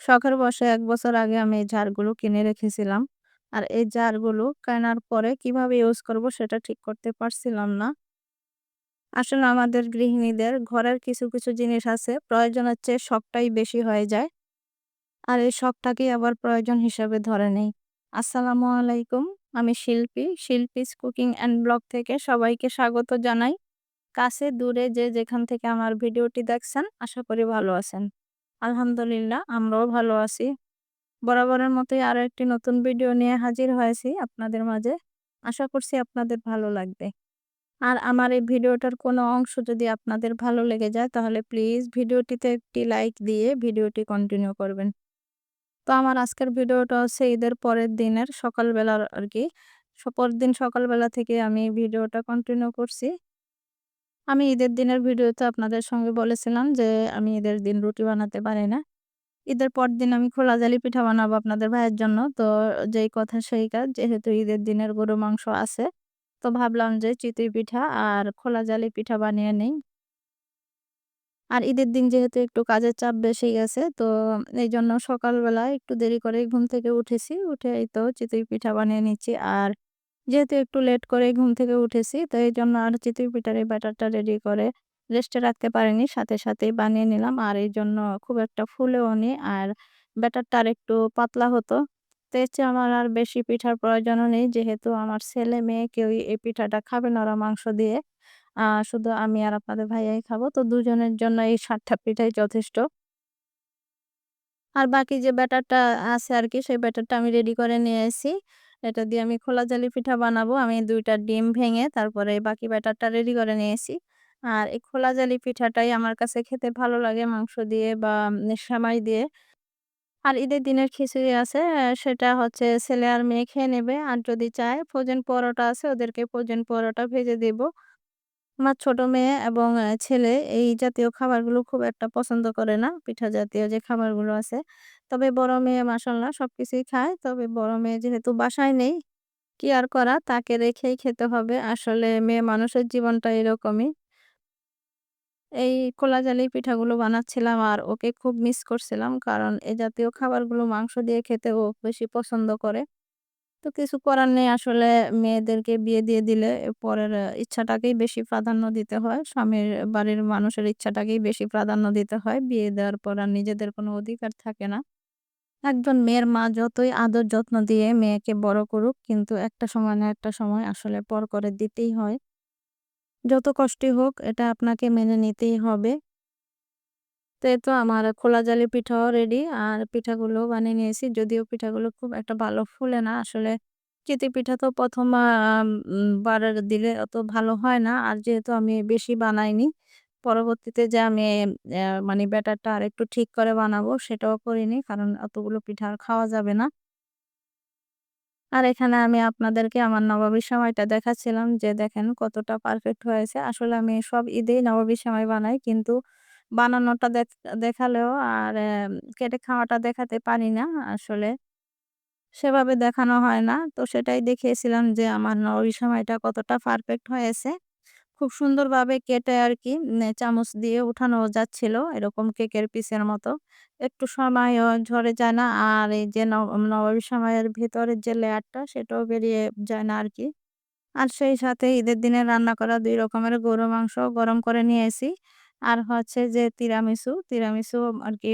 শখের বশে ১ বছর আগে আমি এই জারগুলো কিনে রেখেছিলাম। আর এই জারগুলো কেনার পরে কিভাবে ইউজ করব সেটা ঠিক করতে পারছিলাম না। আসলে আমাদের গৃহিণীদের ঘরের কিছু জিনিস আছে প্রয়োজনের চেয়ে শখটাই বেশি হয়ে যায়। আর এই শখটাকেই আবার প্রয়োজন হিসেবে ধরে নেই। আসসালামু আলাইকুম। আমি শিল্পীস কুকিং অ্যান্ড ব্লগ থেকে সবাইকে স্বাগত জানাই। কাছে দূরে যে যেখান থেকে আমার ভিডিওটি দেখছেন আশা করি ভালো আছেন। আলহামদুলিল্লাহ আমরাও ভালো আছি। বরাবরের মতোই আরো একটি নতুন ভিডিও নিয়ে হাজির হয়েছি আপনাদের মাঝে। আশা করছি আপনাদের ভালো লাগবে। আর আমার এই ভিডিওটার কোনো অংশ যদি আপনাদের ভালো লেগে যায় তাহলে প্লিজ ভিডিওটিতে একটি লাইক দিয়ে ভিডিওটি কন্টিনিউ করবেন। তো আমার আজকের ভিডিওটা হচ্ছে ঈদের পরের দিনের সকালবেলার আরকি। পরদিন সকালবেলা থেকে আমি ভিডিওটা কন্টিনিউ করছি। আমি ঈদের দিনের ভিডিওতে আপনাদের সঙ্গে বলেছিলাম যে আমি ঈদের দিন রুটি বানাতে পারি না। ঈদের পরদিন আমি খোলা জালি পিঠা বানাবো আপনাদের ভাইয়ের জন্য। তো যেই কথা সেই কাজ। যেহেতু ঈদের দিনের গরুর মাংস আছে, তো ভাবলাম যে চিতই পিঠা আর খোলা জালি পিঠা বানিয়ে নেই। আর ঈদের দিন যেহেতু একটু কাজের চাপ বেশি গেছে, তো এইজন্য সকালবেলা একটু দেরি করেই ঘুম থেকে উঠেছি। উঠে এই তো চিতই পিঠা বানিয়ে নিচ্ছি। আর যেহেতু একটু লেট করে ঘুম থেকে উঠেছি, তো এইজন্য আর চিতই পিঠার এই ব্যাটারটা রেডি করে রেস্টে রাখতে পারিনি। সাথেই বানিয়ে নিলাম। আর এইজন্য খুব একটা ফুলেওনি। আর ব্যাটারটা আরেকটু পাতলা হতো। তো এর চেয়ে আমার আর বেশি পিঠার প্রয়োজনও নেই। যেহেতু আমার ছেলে-মেয়ে কেউই এই পিঠাটা খাবে না ওরা মাংস দিয়ে। শুধু আমি আর আপনাদের ভাইয়াই খাবো। তো দুজনের জন্য এই ৭ টা পিঠাই যথেষ্ট। আর বাকি যে ব্যাটারটা আছে আরকি সেই ব্যাটারটা আমি রেডি করে নিয়ে এসি। এটা দিয়ে আমি খোলা জালি পিঠা বানাবো। আমি ২ টা ডিম ভেঙে তারপরে বাকি ব্যাটারটা রেডি করে নিয়েছি। আর এই খোলা জালি পিঠাটাই আমার কাছে খেতে ভালো লাগে মাংস দিয়ে বা সেমাই দিয়ে। আর ঈদের দিনের খিচুড়ি আছে সেটা হচ্ছে ছেলে আর মেয়ে খেয়ে নেবে। আর যদি চায় ফ্রোজেন পরোটা আছে ওদেরকে ফ্রোজেন পরোটা ভেজে দেব। আমার ছোট মেয়ে এবং ছেলে এই জাতীয় খাবারগুলো খুব একটা পছন্দ করে না, পিঠা জাতীয় যে খাবারগুলো আছে। তবে বড় মেয়ে মাশাআল্লাহ সবকিছুই খায়। তবে বড় মেয়ে যেহেতু বাসায় নেই, কি আর করা তাকে রেখেই খেতে হবে। আসলে মেয়ে মানুষের জীবনটা এরকমই। এই কোলাজালি পিঠাগুলো বানাচ্ছিলাম আর ওকে খুব মিস করছিলাম। কারণ এ জাতীয় খাবারগুলো মাংস দিয়ে খেতে ও বেশি পছন্দ করে। তো কিছু করার নেই আসলে মেয়েদেরকে বিয়ে দিয়ে দিলে পরের ইচ্ছাটাকেই বেশি প্রাধান্য দিতে হয়। স্বামীর বাড়ির মানুষের ইচ্ছাটাকেই বেশি প্রাধান্য দিতে হয়। বিয়ে দেওয়ার পর আর নিজেদের কোনো অধিকার থাকে না। একজন মেয়ের মা যতই আদর যত্ন দিয়ে মেয়েকে বড় করুক কিন্তু একটা সময় না একটা সময় আসলে পর করে দিতেই হয়। যত কষ্টই হোক এটা আপনাকে মেনে নিতেই হবে। তো এই তো আমার খোলা জালি পিঠাও রেডি। আর পিঠাগুলো বানিয়ে নিয়েছি। যদিও পিঠাগুলো খুব একটা ভালো ফুলে না। আসলে চিতই পিঠা তো ১ম বার দিলে অত ভালো হয় না। আর যেহেতু আমি বেশি বানাইনি, পরবর্তীতে যে আমি মানে ব্যাটারটা আরেকটু ঠিক করে বানাবো সেটাও করিনি। কারণ অতগুলো পিঠা আর খাওয়া যাবে না। আর এখানে আমি আপনাদেরকে আমার নবাবী সেমাইটা দেখাচ্ছিলাম যে দেখেন কতটা পারফেক্ট হয়েছে। আসলে আমি সব ঈদেই নবাবী সেমাই বানাই। কিন্তু বানানোটা দেখালেও আর কেটে খাওয়াটা দেখাতে পারি না। আসলে সেভাবে দেখানো হয় না। তো সেটাই দেখিয়েছিলাম যে আমার নবাবী সেমাইটা কতটা পারফেক্ট হয়েছে। খুব সুন্দরভাবে কেটে আরকি চামচ দিয়ে উঠানো যাচ্ছিল এরকম কেকের পিসের মতো। একটু সময়ও ঝরে যায় না। আর এই যে নবাবী সেমাইয়ের ভেতরের যে লেয়ারটা সেটাও বেরিয়ে যায় না আরকি। আর সেই সাথে ঈদের দিনে রান্না করা ২ রকমের গরুর মাংস গরম করে নিয়েছি। আর হচ্ছে যে তিরামিসু আরকি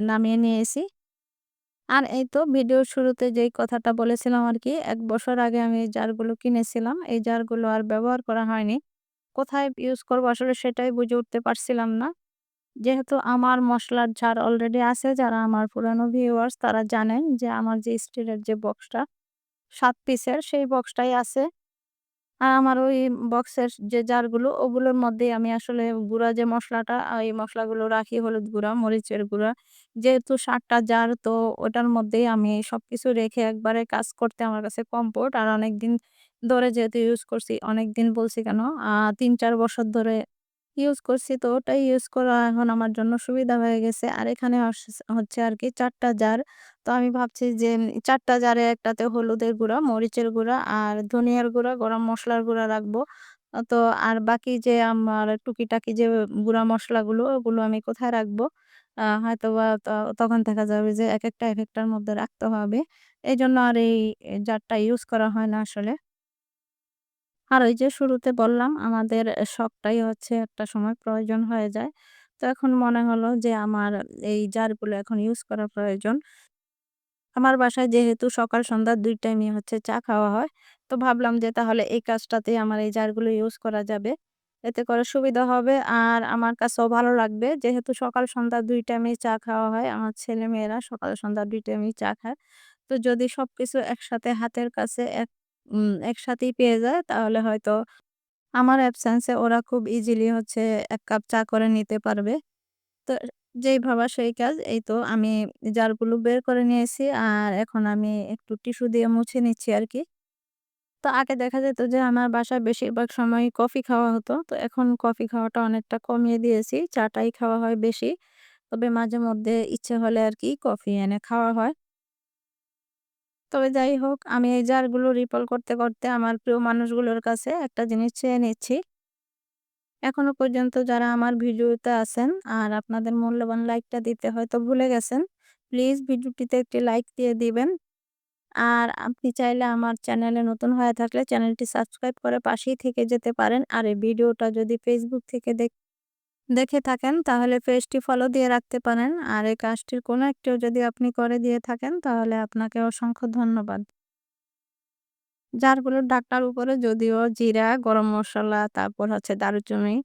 নামিয়ে নিয়েছি। আর এই তো ভিডিওর শুরুতে যেই কথাটা বলেছিলাম আরকি ১ বছর আগে আমি এই জারগুলো কিনেছিলাম। এই জারগুলো আর ব্যবহার করা হয়নি। কোথায় ইউজ করব আসলে সেটাই বুঝে উঠতে পারছিলাম না। যেহেতু আমার মসলার জার অলরেডি আছে, যারা আমার পুরানো ভিউয়ার্স তারা জানেন যে আমার যে স্টিলের যে বক্সটা ৭ পিসের সেই বক্সটাই আছে। আমার ওই বক্সের যে জারগুলো ওগুলোর মধ্যেই আমি আসলে গুঁড়া যে মসলাটা এই মসলাগুলো রাখি হলুদ গুঁড়া, মরিচের গুঁড়া। যেহেতু ৭ টা জার তো ওটার মধ্যেই আমি সবকিছু রেখে একবারে কাজ করতে আমার কাছে কমফোর্ট। আর অনেকদিন ধরে যেহেতু ইউজ করছি, অনেকদিন বলছি কেন ৩-৪ বছর ধরে ইউজ করছি তো ওটাই ইউজ করা এখন আমার জন্য সুবিধা হয়ে গেছে। আর এখানে হচ্ছে আরকি ৪ টা জার। তো আমি ভাবছি যে ৪ টা জারে একটাতে হলুদের গুঁড়া, মরিচের গুঁড়া আর ধনিয়ার গুঁড়া, গরম মসলার গুঁড়া রাখবো। তো আর বাকি যে আমার টুকিটাকি যে গুঁড়া মসলাগুলো ওগুলো আমি কোথায় রাখবো? হয়তোবা তখন দেখা যাবে যে একেকটা একেকটার মধ্যে রাখতে হবে। এজন্য আর এই জারটা ইউজ করা হয় না আসলে। আর ওই যে শুরুতে বললাম আমাদের শখটাই হচ্ছে একটা সময় প্রয়োজন হয়ে যায়। তো এখন মনে হলো যে আমার এই জারগুলো এখন ইউজ করা প্রয়োজন। আমার বাসায় যেহেতু সকাল সন্ধ্যা ২ টাইমই হচ্ছে চা খাওয়া হয়। তো ভাবলাম যে তাহলে এই কাজটাতেই আমার এই জারগুলো ইউজ করা যাবে। এতে করে সুবিধা হবে আর আমার কাছেও ভালো লাগবে। যেহেতু সকাল সন্ধ্যা ২ টাইমেই চা খাওয়া হয়। আমার ছেলেমেয়েরা সকাল সন্ধ্যা ২ টাইমেই চা খায়। তো যদি সবকিছু একসাথে হাতের কাছে একসাথেই পেয়ে যায় তাহলে হয়তো আমার অ্যাবসেন্স এ ওরা খুব ইজিলি হচ্ছে ১ কাপ চা করে নিতে পারবে। তো যেই ভাবা সেই কাজ। এই তো আমি জারগুলো বের করে নিয়েছি। আর এখন আমি একটু টিস্যু দিয়ে মুছে নিচ্ছি আরকি। তো আগে দেখা যেত যে আমার বাসায় বেশিরভাগ সময়ই কফি খাওয়া হতো। তো এখন কফি খাওয়াটা অনেকটা কমিয়ে দিয়েছি। চাটাই খাওয়া হয় বেশি। তবে মাঝে মধ্যে ইচ্ছে হলে আরকি কফি এনে খাওয়া হয়। তবে যাই হোক আমি এই জারগুলো রিকল করতে, করতে আমার প্রিয় মানুষগুলোর কাছে একটা জিনিস চেয়ে নিচ্ছি। এখনো পর্যন্ত যারা আমার ভিডিওতে আছেন আর আপনাদের মূল্যবান লাইকটা দিতে হয়তো ভুলে গেছেন। প্লিজ ভিডিওটিতে একটি লাইক দিয়ে দিবেন। আর আপনি চাইলে আমার চ্যানেলে নতুন হয়ে থাকলে চ্যানেলটি সাবস্ক্রাইব করে পাশেই থেকে যেতে পারেন। আর এই ভিডিওটা যদি Facebook থেকে দেখে থাকেন তাহলে পেজটি ফলো দিয়ে রাখতে পারেন। আর এই কাজটির কোনো একটিও যদি আপনি করে দিয়ে থাকেন তাহলে আপনাকে অসংখ্য ধন্যবাদ। জারগুলোর ঢাকনার উপরে যদিও জিরা, গরম মসলা, তারপর হচ্ছে দারুচিনি,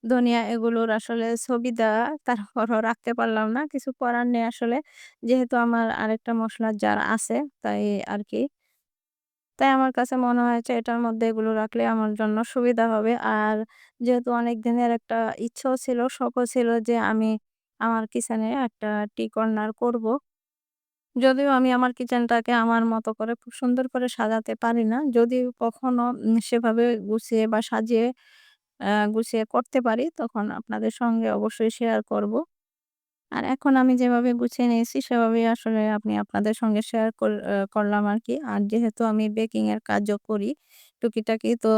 ধনিয়া এগুলোর আসলে ছবি দেওয়া। তারপরও রাখতে পারলাম না। কিছু করার নেই আসলে। যেহেতু আমার আরেকটা মসলার জার আছে তাই আরকি। তাই আমার কাছে মনে হয়েছে এটার মধ্যে এগুলো রাখলে আমার জন্য সুবিধা হবে। আর যেহেতু অনেক দিনের একটা ইচ্ছাও ছিল, শখও ছিল যে আমি আমার কিচেনে একটা টি কর্নার করব। যদিও আমি আমার কিচেনটাকে আমার মতো করে খুব সুন্দর করে সাজাতে পারি না। যদি কখনো সেভাবে গুছিয়ে বা সাজিয়ে গুছিয়ে করতে পারি তখন আপনাদের সঙ্গে অবশ্যই শেয়ার করব। আর এখন আমি যেভাবে গুছিয়ে নিয়েছি সেভাবেই আসলে আমি আপনাদের সঙ্গে শেয়ার করলাম আরকি। আর যেহেতু আমি বেকিং এর কাজও করি টুকিটাকি তো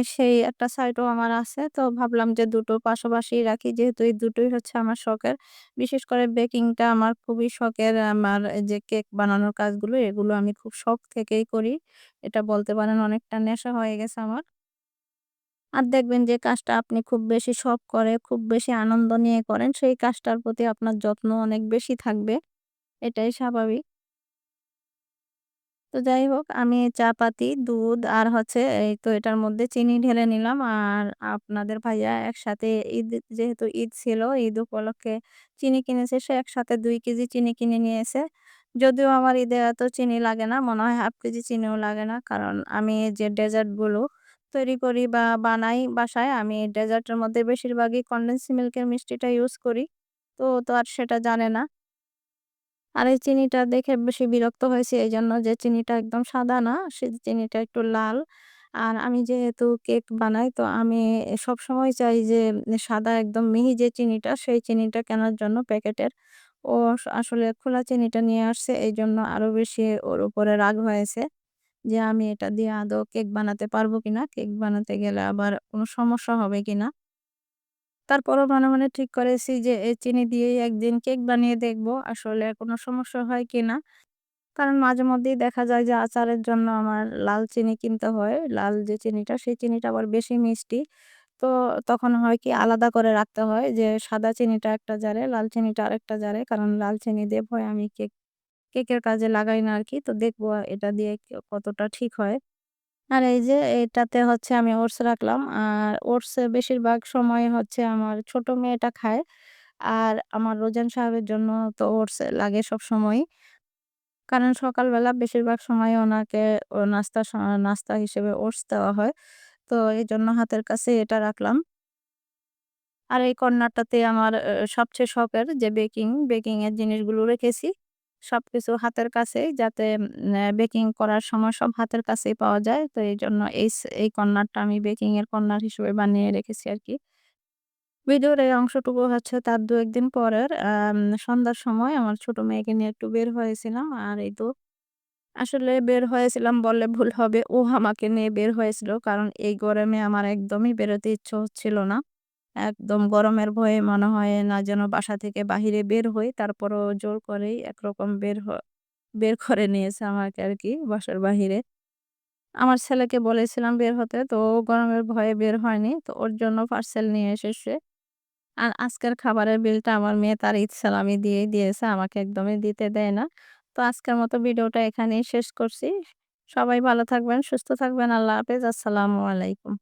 সেই একটা সাইটও আমার আছে। তো ভাবলাম যে দুটো পাশাপাশি রাখি। যেহেতু এই দুটোই হচ্ছে আমার শখের। বিশেষ করে বেকিংটা আমার খুবই শখের। আমার এই যে কেক বানানোর কাজগুলো এগুলো আমি খুব শখ থেকেই করি। এটা বলতে পারেন অনেকটা নেশা হয়ে গেছে আমার। আর দেখবেন যে কাজটা আপনি খুব বেশি শখ করে, খুব বেশি আনন্দ নিয়ে করেন, সেই কাজটার প্রতি আপনার যত্ন অনেক বেশি থাকবে। এটাই স্বাভাবিক। তো যাই হোক আমি চা পাতি, দুধ আর হচ্ছে এই তো এটার মধ্যে চিনি ঢেলে নিলাম। আর আপনাদের ভাইয়া একসাথে যেহেতু ঈদ ছিল, ঈদ উপলক্ষে চিনি কিনেছে। সে একসাথে ২ কেজি চিনি কিনে নিয়েছে। যদিও আমার ঈদে এত চিনি লাগে না। মনে হয় ১/২ কেজি চিনিও লাগে না। কারণ আমি যে ডেজার্ট গুলো তৈরি করি বা বানাই বাসায়, আমি ডেজার্টের মধ্যে বেশিরভাগই কনডেন্স মিল্কের মিষ্টিটা ইউজ করি। তো আর সেটা জানে না। আর এই চিনিটা দেখে বেশি বিরক্ত হয়েছি এইজন্য যে চিনিটা একদম সাদা না, সে চিনিটা একটু লাল। আর আমি যেহেতু কেক বানাই তো আমি সবসময় চাই যে সাদা একদম মিহি যে চিনিটা সেই চিনিটা কেনার জন্য প্যাকেটের। ও আসলে খোলা চিনিটা নিয়ে আসছে এইজন্য আরো বেশি ওর উপরে রাগ হয়েছে যে আমি এটা দিয়ে আদৌ কেক বানাতে পারবো কিনা? কেক বানাতে গেলে আবার কোনো সমস্যা হবে কিনা? তারপরও মনে, মনে ঠিক করেছি যে এই চিনি দিয়েই একদিন কেক বানিয়ে দেখব আসলে কোনো সমস্যা হয় কিনা। কারণ মাঝেমধ্যেই দেখা যায় যে আচারের জন্য আমার লাল চিনি কিনতে হয়। লাল যে চিনিটা সেই চিনিটা আবার বেশি মিষ্টি। তো তখন হয় কি আলাদা করে রাখতে হয় যে সাদা চিনিটা একটা জারে, লাল চিনিটা আরেকটা জারে। কারণ লাল চিনি দিয়ে ভয় আমি কেকের কাজে লাগাই না আরকি। তো দেখব এটা দিয়ে কতটা ঠিক হয়। আর এই যে এটাতে হচ্ছে আমি ওটস রাখলাম। আর ওটসে বেশিরভাগ সময় হচ্ছে আমার ছোট মেয়েটা খায়। আর আমার রোজান সাহেবের জন্য তো ওটস লাগে সবসময়ই। কারণ সকালবেলা বেশিরভাগ সময় ওনাকে নাস্তা হিসেবে ওটস দেওয়া হয়। তো এজন্য হাতের কাছে এটা রাখলাম। আর এই কর্নারটাতে আমার সবচেয়ে শখের যে বেকিং এর জিনিসগুলো রেখেছি। সবকিছু হাতের কাছেই যাতে বেকিং করার সময় সব হাতের কাছেই পাওয়া যায়। তো এইজন্য এই কর্নারটা আমি বেকিং এর কর্নার হিসেবে বানিয়ে রেখেছি আরকি। ভিডিওর এই অংশটুকু হচ্ছে তার ২-১ দিন পরের। সন্ধ্যার সময় আমার ছোট মেয়েকে নিয়ে একটু বের হয়েছিলাম। আর এই তো আসলে বের হয়েছিলাম বললে ভুল হবে। ও আমাকে নিয়ে বের হয়েছিল। কারণ এই গরমে আমার একদমই বেরোতে ইচ্ছে হচ্ছিল না। একদম গরমের ভয়ে মনে হয় না যেন বাসা থেকে বাহিরে বের হই। তারপরও জোর করেই একরকম বের করে নিয়েছে আমাকে আরকি বাসার বাহিরে। আমার ছেলেকে বলেছিলাম বের হতে, তো ও গরমের ভয়ে বের হয়নি। তো ওর জন্য পার্সেল নিয়ে এসেছে। আর আজকের খাবারের বিলটা আমার মেয়ে তার ইচ্ছালামি দিয়েই দিয়েছে। আমাকে একদমই দিতে দেয় না। তো আজকের মতো ভিডিওটা এখানেই শেষ করছি। সবাই ভালো থাকবেন, সুস্থ থাকবেন। আল্লাহ হাফেজ। আসসালামু আলাইকুম।